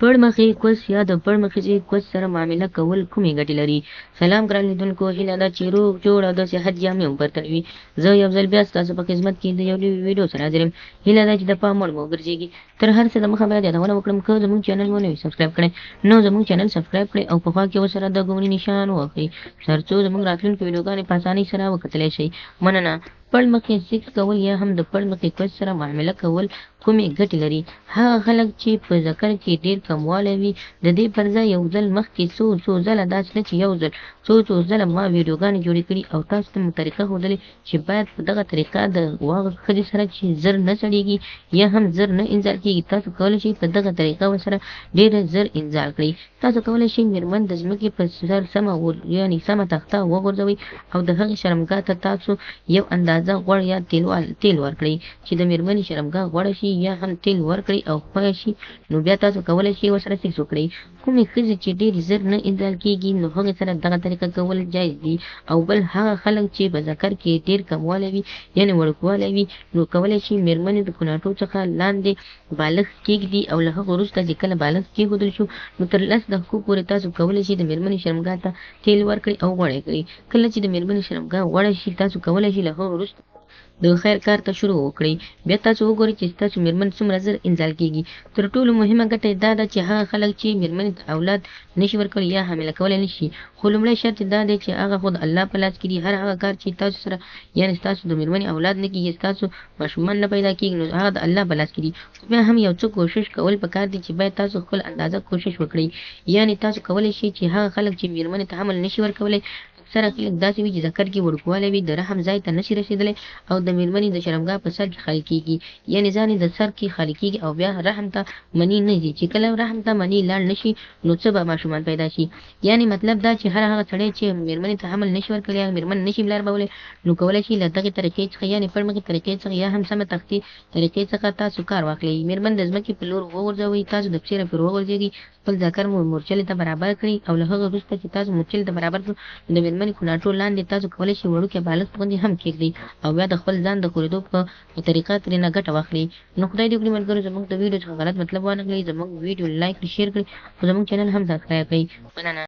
پړمخې کوس یا د پړمخې کوس سره معامله کول کومې ګټې لري؟ سلام ګران لیدونکو، هیله ده چې روغ جوړ او د صحت جامې هم پرته وي. زه یو ځل بیا ستاسو په خدمت کې د یو نوي ویډیو سره حاضر یم. هیله ده چې د پام وړ مو وګرځېږي. تر هر څه دمخه باید یادونه وکړم که زموږ چینل مو نه وي سبسکرایب کړی نو زموږ چینل سبسکرایب کړئ او په خوا کې ورسره د ګونګړي نشان ووهئ تر څو زموږ راتلونکي ویډیوګانې په اسانۍ سره وکتلی شئ. مننه. پړمخې سیکس کول یا هم د پړمخې کوس سره معامله کول کومې ګټې لري؟ هغه خلک چې په ذکر کې ډېر کموالی وي د دې پر ځای یو ځل مخکې څو ځله، داسې نه چې یو ځل څو ځله ما ویډیوګانې جوړې کړي او تاسو ته مو طریقه ښودلې چې باید په دغه طریقه د هغه ښځې سره چې زر نه سړېږي یا هم زر نه انزال کېږي، تاسو کولی شئ په دغه طریقه ورسره ډېره زر انزال کړئ. تاسو کولی شئ مېرمن د ځمکې په سر یعنې سمه تخته وغورځوئ او د هغې شرمګاه ته تاسو یو اندازه غوړ یا تیل ورکړئ چې د مېرمنې شرمګاه غوړه شي یا هم تیل ورکړئ او ښویه شي. نو بیا تاسو کولی شئ ورسره سیکس وکړئ. کومې ښځې چې ډېر زر نه انزال کېږي نو هغې سره دغه طریقه کول جایز دي. او بل هغه خلک چې په ذکر کې ډېر کموالی وي یعنې وړوکوالی وي نو کولی شي مېرمنې د کوناټو څخه لاندې بالښت کېږدي او له هغه وروسته چې کله بالښت کېښودل شو نو تر 10 دقیقو پورې تاسو کولی شئ د مېرمنې شرمګاه ته تیل ورکړئ او غوړه کړئ. کله چې د مېرمنې شرمګاه غوړه شي تاسو کولی شئ له هغه وروسته د خیر کار ته شروع وکړئ. بیا تاسو وګورئ چې ستاسو مېرمن څومره زر انزال کېږي. تر ټولو مهمه ګټه دا ده چې هغه خلک چې مېرمنې ته اولاد نشي ورکولی یا حامله کولی نشي، خو لومړی شرط دا دی چې هغه خو د الله په لاس کې دي. هر هغه کار چې تاسو سره یعنې ستاسو د مېرمنې اولاد نه کېږي، ستاسو ماشومان نه پیدا کېږي، نو هغه د الله په لاس کې دي. خو بیا هم یو څه کوشش کول پکار دي چې باید تاسو خپل اندازه کوشش وکړئ. یعنې تاسو کولی شئ چې هغه خلک چې مېرمنې ته حمل نشي ورکولی، اکثره خلک داسې وي چې ذکر کې وړوکوالی وي، د رحم ځای ته نشي رسېدلی او د مېرمنې د شرمګاه په سر کې خالي کېږي، یعنې ځان یې د سر کې خالي کېږي او بیا رحم ته مني نه ځي. چې کله رحم ته مني لاړ نشي نو څه به ماشومان پیدا شي؟ یعنې مطلب دا چې هر هغه سړی چې مېرمنې ته حمل نشي ورکولی یا مېرمن نشي لاربولی نو کولی شي له دغې طریقې څخه یعنې پړمخې طریقې څخه یا هم سمه تختې طریقې څخه تاسو کار واخلئ. مېرمن د ځمکې په لور وغورځوئ، تاسو د پښې پورې وغورځېږئ، خپل ذکر مو مورچلې ته برابر کړئ او له هغه وروسته چې تاسو مورچلې ته برابر کړو د مېرمنې کوناټو لاندې تاسو کولی شئ وړوکی بالښت باندې هم کېږدئ او بیا د خپل ځان د ښورېدو په طریقه ترېنه ګټه واخلئ. نو خدای دې وکړي ملګرو زموږ د ویډیو څخه غلط مطلب وانه کړئ، زموږ ویډیو لایک کړئ، شیر کړئ او زموږ چینل هم سبسکرایب کړئ. مننه.